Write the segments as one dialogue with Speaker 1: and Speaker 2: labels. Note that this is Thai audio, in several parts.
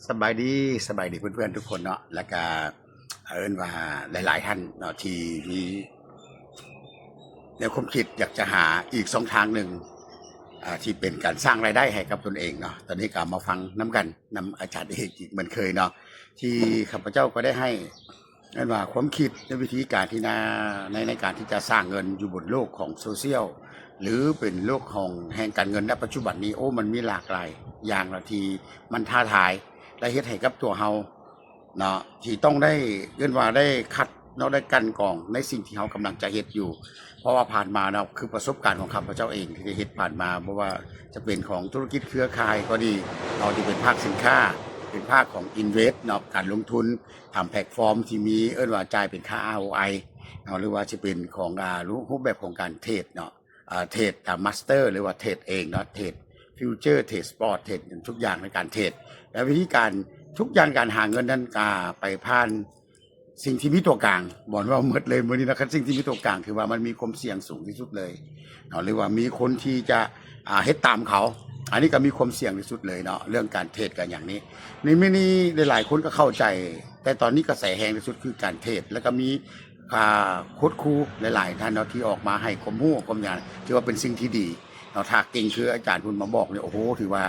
Speaker 1: สบายดีสบายดีเพื่อนๆทุกคนเนาะแล้วก็ว่าหลายๆท่านเนาะที่มีแนวความคิดอยากจะหาอีกสองทางหนึ่งที่เป็นการสร้างรายได้ให้กับตนเองเนาะตอนนี้ก็มาฟังน้ำกันนำอาจารย์เอกอีกเหมือนเคยเนาะที่ข้าพเจ้าก็ได้ให้ว่าความคิดในวิธีการที่ในการที่จะสร้างเงินอยู่บนโลกของโซเชียลหรือเป็นโลกของแห่งการเงินณปัจจุบันนี้มันมีหลากหลายอย่างละทีมันท้าทายและเฮ็ดให้กับตัวเฮาเนาะที่ต้องได้ว่าได้คัดเนาะได้กันกรองในสิ่งที่เฮากำลังจะเฮ็ดอยู่เพราะว่าผ่านมาเนาะคือประสบการณ์ของข้าพเจ้าเองที่ได้เฮ็ดผ่านมาเพราะว่าจะเป็นของธุรกิจเครือข่ายก็ดีเราที่เป็นภาคสินค้าเป็นภาคของ Invest เนาะการลงทุนทำแพลตฟอร์มที่มีว่าจ่ายเป็นค่า ROI เนาะหรือว่าจะเป็นของรูปแบบของการเทรดเนาะเทรดมาสเตอร์หรือว่าเทรดเองเนาะเทรดฟิวเจอร์เทรดสปอร์ตเทรดทุกอย่างในการเทรดและวิธีการทุกอย่างการหาเงินนั้นไปผ่านสิ่งที่มีตัวกลางบอกว่าหมดเลยวันนี้นะครับสิ่งที่มีตัวกลางคือว่ามันมีความเสี่ยงสูงที่สุดเลยเนาะหรือว่ามีคนที่จะเฮ็ดตามเขาอันนี้ก็มีความเสี่ยงที่สุดเลยเนาะเรื่องการเทรดกันอย่างนี้ในไม่นี้หลายๆคนก็เข้าใจแต่ตอนนี้กระแสแรงที่สุดคือการเทรดแล้วก็มีโค้ชครูหลายๆท่านเนาะที่ออกมาให้ความรู้ความญาณถือว่าเป็นสิ่งที่ดีเนาะถ้าเก่งคืออาจารย์คุณมาบอกเนี่ยโอ้โหถือว่า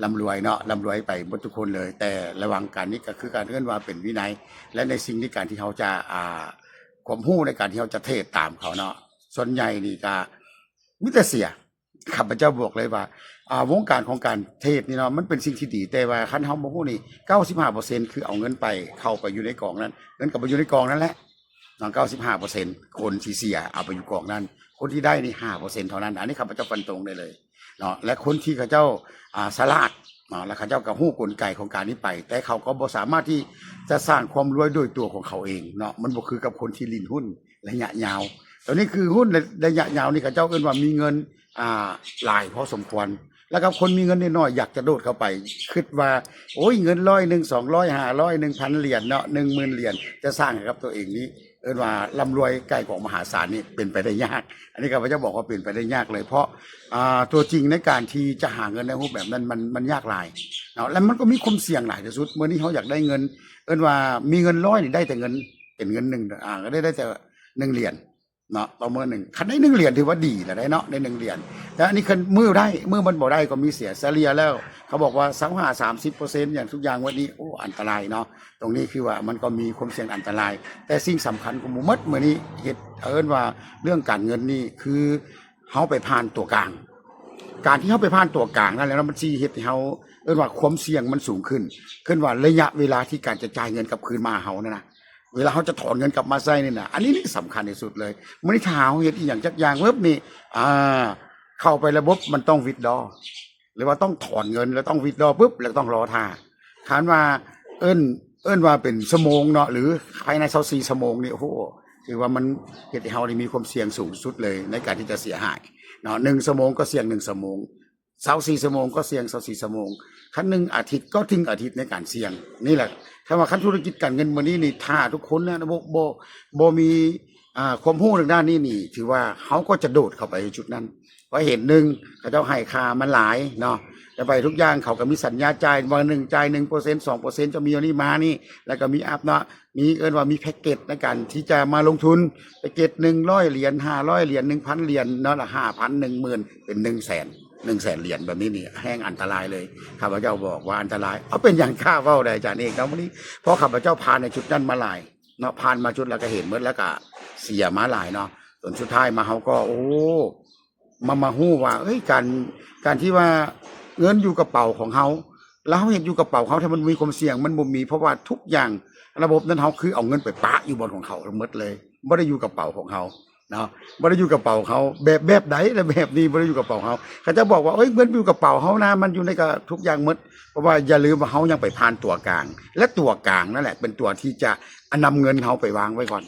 Speaker 1: ร่ำรวยเนาะร่ำรวยไปหมดทุกคนเลยแต่ระวังการนี้ก็คือการว่าเป็นวินัยและในสิ่งที่การที่เขาจะความรู้ในการที่เขาจะเทรดตามเขาเนาะส่วนใหญ่นี่ก็มิแต่เสียข้าพเจ้าบอกเลยว่าวงการของการเทรดนี่เนาะมันเป็นสิ่งที่ดีแต่ว่าคันเฮาบ่ฮู้นี่ 95% คือเอาเงินไปเข้าไปอยู่ในกองนั้นเงินก็ไปอยู่ในกองนั้นแหละ95%คนที่เสียเอาไปอยู่กองนั้นคนที่ได้นี่ 5% เท่านั้นอันนี้ข้าพเจ้าฟันตรงได้เลยเนาะและคนที่เขาเจ้าฉลาดเนาะและเขาเจ้าก็ฮู้กลไกของการนี้ไปแต่เขาก็บ่สามารถที่จะสร้างความรวยด้วยตัวของเขาเองเนาะมันบ่คือกับคนที่ลิ้นหุ้นระยะยาวตอนนี้คือหุ้นระยะยาวนี่เขาเจ้าว่ามีเงินหลายพอสมควรแล้วก็คนมีเงินน้อยๆอยากจะโดดเข้าไปคิดว่าโอ้ยเงิน100 200 500 1,000 เหรียญเนาะ10,000 เหรียญจะสร้างให้กับตัวเองนี้ว่าร่ำรวยใกล้ของมหาศาลนี่เป็นไปได้ยากอันนี้ข้าพเจ้าบอกว่าเป็นไปได้ยากเลยเพราะตัวจริงในการที่จะหาเงินในรูปแบบนั้นมันยากหลายเนาะแล้วมันก็มีความเสี่ยงหลายที่สุดเมื่อนี้เขาอยากได้เงินว่ามีเงิน100นี่ได้แต่เงินเป็นเงิน1ก็ได้แต่1 เหรียญเนาะต่อเมื่อ1คันได้1 เหรียญถือว่าดีแล้วได้เนาะได้1 เหรียญแต่อันนี้คันมือได้มือมันบ่ได้ก็มีเสียเฉลี่ยแล้วเขาบอกว่า25-30%อย่างทุกอย่างวันนี้โอ้อันตรายเนาะตรงนี้คือว่ามันก็มีความเสี่ยงอันตรายแต่สิ่งสำคัญของหมู่มดมื้อนี้เฮ็ดว่าเรื่องการเงินนี่คือเฮาไปผ่านตัวกลางการที่เฮาไปผ่านตัวกลางนั่นแหละมันสิเฮ็ดให้เฮาว่าความเสี่ยงมันสูงขึ้นว่าระยะเวลาที่การจะจ่ายเงินกลับคืนมาเฮานั่นน่ะเวลาเขาจะถอนเงินกลับมาใส่นี่นะอันนี้นี่สำคัญที่สุดเลยมื้อนี้ถ้าเฮาเฮ็ดอีหยังจักอย่างเว็บนี่เข้าไประบบมันต้องวิดดอหรือว่าต้องถอนเงินแล้วต้องวิดดอปุ๊บแล้วต้องรอท่าถามว่าเอิ้นว่าเป็นชั่วโมงเนาะหรือภายใน24 ชั่วโมงนี่โอ้โหถือว่ามันเฮ็ดให้เฮานี่มีความเสี่ยงสูงสุดเลยในการที่จะเสียหายเนาะ1 ชั่วโมงก็เสี่ยง1 ชั่วโมง24 ชั่วโมงก็เสี่ยง24 ชั่วโมงคัน1 อาทิตย์ก็ถึงอาทิตย์ในการเสี่ยงนี่แหละถ้าว่าคันธุรกิจการเงินมื้อนี้นี่ถ้าทุกคนนะบ่มีความรู้ทางด้านนี้นี่ถือว่าเขาก็จะโดดเข้าไปจุดนั้นเพราะเหตุหนึ่งเขาเจ้าให้ค่ามันหลายเนาะแต่ไปทุกอย่างเขาก็มีสัญญาจ่ายวันหนึ่งจ่าย 1% 2% จะมีอันนี้มานี่แล้วก็มีอัพเนาะมีว่ามีแพ็กเกจในการที่จะมาลงทุนแพ็กเกจ100 เหรียญ500 เหรียญ 1,000 เหรียญเนาะละ 5,000 10,000 เป็น 100,000 เหรียญแบบนี้นี่แห้งอันตรายเลยข้าพเจ้าบอกว่าอันตรายเอาเป็นอย่างข้าเว้าได้อาจารย์เอกนะวันนี้เพราะข้าพเจ้าผ่านในจุดนั้นมาหลายเนาะผ่านมาจุดแล้วก็เห็นหมดแล้วก็เสียมาหลายเนาะจนสุดท้ายมาเขาก็โอ้มาฮู้ว่าเอ้ยการที่ว่าเงินอยู่กระเป๋าของเขาแล้วเขาเห็นอยู่กระเป๋าเขาถ้ามันมีความเสี่ยงมันบ่มีเพราะว่าทุกอย่างระบบนั้นเขาคือเอาเงินไปปะอยู่บนของเขาหมดเลยไม่ได้อยู่กระเป๋าของเขาเนาะไม่ได้อยู่กระเป๋าเขาแบบใดแต่แบบนี้ไม่ได้อยู่กระเป๋าเขาเขาจะบอกว่าเอ้ยเงินอยู่กระเป๋าเขานะมันอยู่ในกับทุกอย่างหมดเพราะว่าอย่าลืมว่าเขายังไปผ่านตัวกลางและตัวกลางนั่นแหละเป็นตัวที่จะนำเงินเขาไปวางไว้ก่อน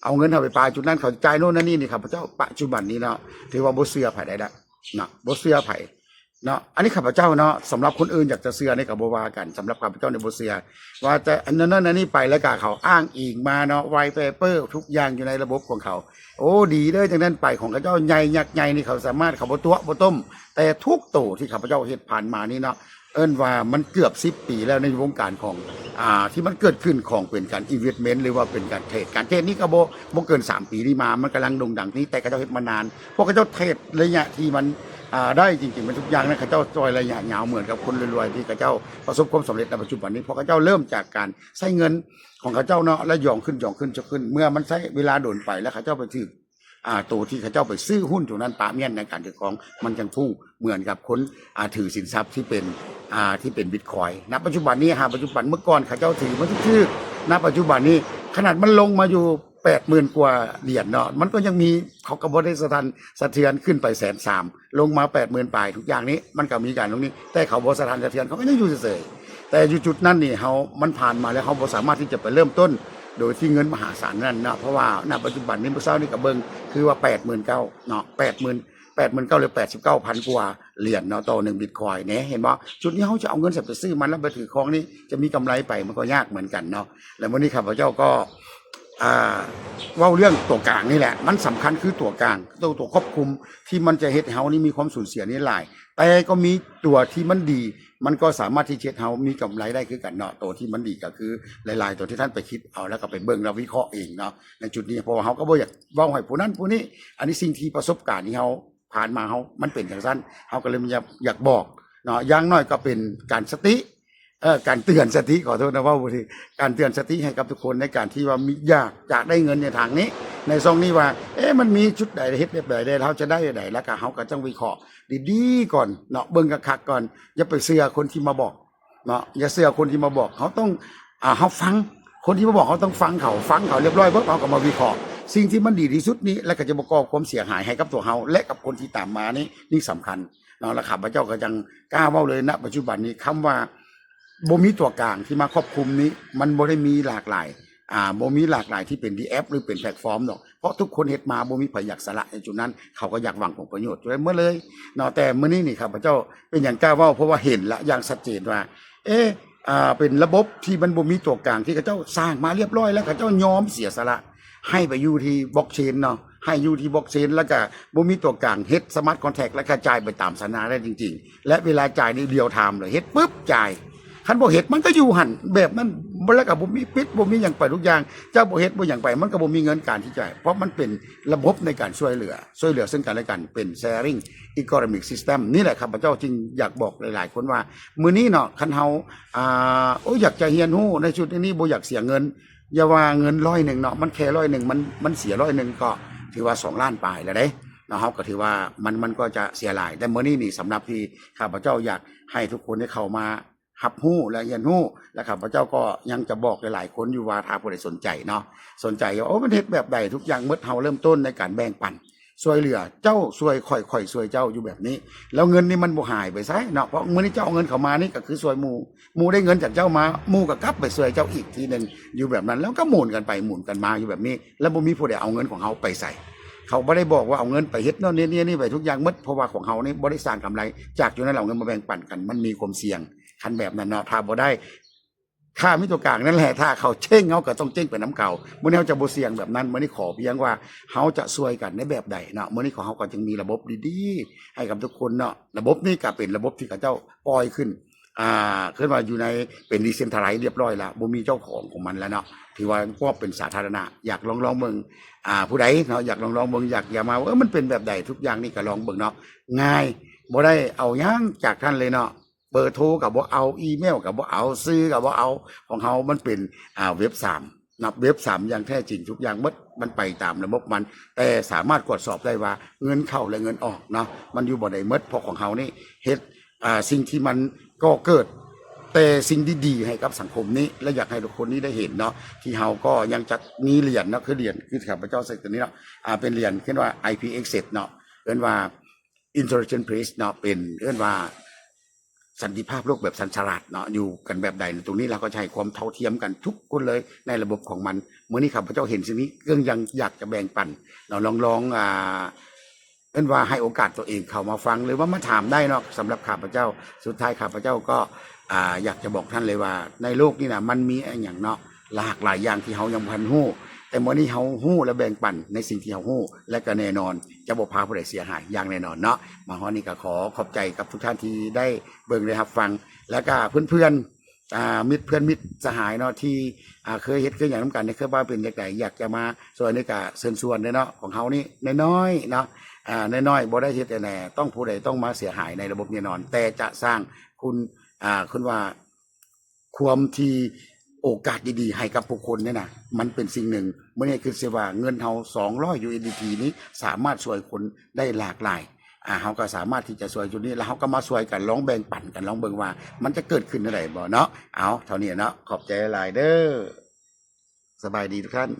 Speaker 1: เอาเงินเขาไปปลายจุดนั้นเขาจ่ายโน่นนั่นนี่นี่ครับพระเจ้าปัจจุบันนี้เนาะถือว่าบ่เชื่อไผได้ละเนาะบ่เชื่อไผเนาะอันนี้ข้าพเจ้าเนาะสำหรับคนอื่นอยากจะเชื่อในกับบ่ว่ากันสำหรับข้าพเจ้าในบ่เชื่อว่าจะอันนั้นอันนี้ไปแล้วก็เขาอ้างอิงมาเนาะไวเปเปอร์ทุกอย่างอยู่ในระบบของเขาโอ้ดีเลยจังนั้นไปของข้าพเจ้าใหญ่ยักษ์ใหญ่นี่เขาสามารถเขาบ่ตัวบ่ต้มแต่ทุกโตที่ข้าพเจ้าเฮ็ดผ่านมานี่เนาะ อิ้นว่ามันเกือบ10 ปีแล้วในวงการของที่มันเกิดขึ้นของเป็นการ investment หรือว่าเป็นการเทรดนี่ก็บ่เกิน3 ปีนี้มามันกำลังโด่งดังนี้แต่เขาเจ้าเฮ็ดมานานเพราะเขาเจ้าเทรดระยะที่มันได้จริงๆมันทุกอย่างนะเขาเจ้าจอยระยะยาวเหมือนกับคนรวยๆที่เขาเจ้าประสบความสำเร็จในปัจจุบันนี้เพราะเขาเจ้าเริ่มจากการใช้เงินของเขาเจ้าเนาะแล้วย่องขึ้นเมื่อมันใช้เวลาโดนไปแล้วเขาเจ้าไปถือตัวที่เขาเจ้าไปซื้อหุ้นตรงนั้นปะเมียนในการถือของมันจังพุ่งเหมือนกับคนถือสินทรัพย์ที่เป็นบิตคอยน์ณปัจจุบันนี้ปัจจุบันเมื่อก่อนเขาเจ้าถือมันชื่อณปัจจุบันนี้ขนาดมันลงมาอยู่80,000 กว่าเหรียญเนาะมันก็ยังมีเขากระบอกได้สะเทือนขึ้นไป130,000ลงมา80,000ปลายทุกอย่างนี้มันก็มีการตรงนี้แต่เขาบ่สะเทือนเขาก็ยังอยู่เฉยๆแต่อยู่จุดนั้นนี่มันผ่านมาแล้วเขาบ่สามารถที่จะไปเริ่มต้นโดยที่เงินมหาศาลนั่นนะเพราะว่าณปัจจุบันนี้เมื่อเช้านี้กับเบิงคือว่า89,000เนาะ89,000หรือ89,000 กว่าเหรียญเนาะต่อ1บิตคอยน์เนี่ยเห็นบ่จุดนี้เขาจะเอาเงินไปซื้อมันแล้วไปถือของนี่จะมีกำไรไปมันก็ยากเหมือนกันเนาะแล้ววันนี้ข้าพเจ้าก็เว่าเรื่องตัวกลางนี่แหละมันสำคัญคือตัวกลางตัวควบคุมที่มันจะเฮ็ดเฮานี่มีความสูญเสียนี่หลายแต่ก็มีตัวที่มันดีมันก็สามารถที่เฮ็ดเฮามีกำไรได้คือกันเนาะตัวที่มันดีก็คือหลายๆตัวที่ท่านไปคิดเอาแล้วก็ไปเบิ่งแล้ววิเคราะห์เองเนาะในจุดนี้เพราะว่าเฮาก็บ่อยากเว้าให้ผู้นั้นผู้นี้อันนี้สิ่งที่ประสบการณ์ที่เฮาผ่านมาเฮามันเป็นจังซั่นเฮาก็เลยอยากบอกเนาะอย่างน้อยก็เป็นการสติการเตือนสติขอโทษนะว่าบางทีการเตือนสติให้กับทุกคนในการที่ว่ามีอยากได้เงินในทางนี้ ในซองนี้ว่ามันมีชุดใดเฮ็ดแบบใดได้เราจะได้ใดแล้วก็เฮาก็ต้องวิเคราะห์ดีๆก่อนเนาะเบิ่งคักๆก่อนอย่าไปเชื่อคนที่มาบอกเนาะอย่าเชื่อคนที่มาบอกเขาต้องเฮาฟังคนที่มาบอกเขาต้องฟังเขาเรียบร้อยปุ๊บเฮาก็มาวิเคราะห์สิ่งที่มันดีที่สุดนี้แล้วก็จะบ่ก่อความเสียหายให้กับตัวเฮาและกับคนที่ตามมานี่สำคัญเนาะแล้วข้าพเจ้าก็จังกล้าเว้าเลยณปัจจุบันนี้คำว่าบ่มีตัวกลางที่มาครอบคลุมนี้มันบ่ได้มีหลากหลายบ่มีหลากหลายที่เป็นดีแอปหรือเป็นแพลตฟอร์มหรอกเพราะทุกคนเฮ็ดมาบ่มีไผอยากสละในจุดนั้นเขาก็อยากหวังผลประโยชน์ด้วยเมื่อเลยเนาะแต่มื้อนี้นี่ครับพระเจ้าเป็นอย่างกล้าเว้าเพราะว่าเห็นละอย่างชัดเจนว่าเป็นระบบที่มันบ่มีตัวกลางที่เขาเจ้าสร้างมาเรียบร้อยแล้วเขาเจ้ายอมเสียสละให้ไปอยู่ที่บล็อกเชนเนาะให้อยู่ที่บล็อกเชนแล้วก็บ่มีตัวกลางเฮ็ดสมาร์ทคอนแทคแล้วก็จ่ายไปตามสัญญาได้จริงๆและเวลาจ่ายนี่เรียลไทม์เลยเฮ็ดปุ๊บจ่ายคันบ่เฮ็ดมันก็อยู่หั่นแบบนั้นบ่แล้วก็บ่มีปิดบ่มีหยังไปทุกอย่างเจ้าบ่เฮ็ดบ่หยังไปมันก็บ่มีเงินการที่จ่ายเพราะมันเป็นระบบในการช่วยเหลือซึ่งกันและกันเป็น sharing economic system นี่แหละครับพระเจ้าจึงอยากบอกหลายๆคนว่ามื้อนี้เนาะคันเฮาอยากจะเรียนรู้ในชุดนี้บ่อยากเสียเงินอย่าว่าเงิน100เนาะมันแค่100มันเสีย100ก็ถือว่า2ล้านปลายแล้วเด้เนาะเฮาก็ถือว่ามันก็จะเสียหลายแต่มื้อนี้นี่สำหรับที่ข้าพเจ้าอยากให้ทุกคนได้เข้ามาหับหู้และเรียนหู้และข้าพเจ้าก็ยังจะบอกหลายๆคนอยู่ว่าถ้าผู้ใดสนใจเนาะสนใจว่ามันเฮ็ดแบบใดทุกอย่างเมื่อเฮาเริ่มต้นในการแบ่งปันช่วยเหลือเจ้าช่วยค่อยๆช่วยเจ้าอยู่แบบนี้แล้วเงินนี่มันบ่หายไปไสเนาะเพราะมื้อนี้เจ้าเอาเงินเข้ามานี่ก็คือช่วยหมู่ได้เงินจากเจ้ามาหมู่ก็กลับไปช่วยเจ้าอีกทีนึงอยู่แบบนั้นแล้วก็หมุนกันไปหมุนกันมาอยู่แบบนี้แล้วบ่มีผู้ใดเอาเงินของเฮาไปใส่เขาบ่ได้บอกว่าเอาเงินไปเฮ็ดโน่นนี่ไปทุกอย่างหมดเพราะว่าของเฮานี่บ่ได้สร้างกำไรจากอยู่นั้นเอาเงินมาแบ่งปันกันมันมีความเสี่ยงคันแบบนั้นเนาะถ้าบ่ได้ค่ามิตัวกลางนั่นแหละถ้าเขาเช่งเขาก็ต้องเช่งไปน้ำเก่ามื้อนี้เฮาจะบ่เสี่ยงแบบนั้นมื้อนี้ขอเพียงว่าเฮาจะช่วยกันในแบบใดเนาะมื้อนี้ของเฮาก็จึงมีระบบดีๆให้กับทุกคนเนาะระบบนี้ก็เป็นระบบที่เขาเจ้าปล่อยขึ้นขึ้นมาอยู่ในเป็นดิเซนทรัลไลซ์เรียบร้อยแล้วบ่มีเจ้าของมันแล้วเนาะถือว่าก็เป็นสาธารณะอยากลองเบิ่งผู้ใดเนาะอยากลองเบิ่งอยากอย่ามาว่ามันเป็นแบบใดทุกอย่างนี่ก็ลองเบิ่งเนาะง่ายบ่ได้เอาหยังจากท่านเลยเนาะเบอร์โทรกับบ่เอาอีเมลกับบ่เอาซื้อกับบ่เอาของเฮามันเป็นเว็บ3นับเว็บ3อย่างแท้จริงทุกอย่างมันไปตามระบบมันแต่สามารถตรวจสอบได้ว่าเงินเข้าและเงินออกเนาะมันอยู่บ่ได้หมดเพราะของเฮานี่เฮ็ดสิ่งที่มันก็เกิดแต่สิ่งดีๆให้กับสังคมนี้และอยากให้ทุกคนนี้ได้เห็นเนาะที่เฮาก็ยังจะมีเหรียญเนาะคือเหรียญคือข้าพเจ้าใส่ตัวนี้เนาะเป็นเหรียญเรียกว่า IPX7 เนาะเรียกว่า Intelligent Peace เนาะเป็นเรียกว่าสันติภาพโลกแบบสันฉลาดเนาะอยู่กันแบบใดตรงนี้เราก็ใช้ความเท่าเทียมกันทุกคนเลยในระบบของมันเมื่อนี้ข้าพเจ้าเห็นสิ่งนี้ก็ยังอยากจะแบ่งปันเราลองว่าให้โอกาสตัวเองเข้ามาฟังหรือว่ามาถามได้เนาะสำหรับข้าพเจ้าสุดท้ายข้าพเจ้าก็อยากจะบอกท่านเลยว่าในโลกนี้นะมันมีอย่างเนาะหลากหลายอย่างที่เฮายังพันหู้ แต่มื้อนี้เฮาฮู้และแบ่งปันในสิ่งที่เฮาฮู้และก็แน่นอนจะบ่พาผู้ใดเสียหายอย่างแน่นอนเนาะมาฮอดนี้ก็ขอขอบใจกับทุกท่านที่ได้เบิ่งได้รับฟังแล้วก็เพื่อนๆมิตรเพื่อนมิตรสหายเนาะที่เคยเฮ็ดเคยหยังนำกันเนี่ยเคยว่าเป็นจังไดอยากจะมาส่วนนี้ก็เชิญชวนเนาะของเฮานี่น้อยๆเนาะน้อยๆบ่ได้เฮ็ดแน่ต้องผู้ใดต้องมาเสียหายในระบบแน่นอน แต่จะสร้างคุณว่าความที่โอกาสดีๆให้กับผู้คนเนี่ยนะมันเป็นสิ่งหนึ่งเมื่อนี้คือเสียว่าเงินเฮา200 USDT นี้สามารถช่วยคนได้หลากหลายเฮาก็สามารถที่จะช่วยจุดนี้แล้วเฮาก็มาช่วยกันลองแบ่งปันกันลองเบิ่งว่ามันจะเกิดขึ้นได้บ่เนาะเอาเท่านี้เนาะขอบใจหลายเด้อสบายดีทุกท่าน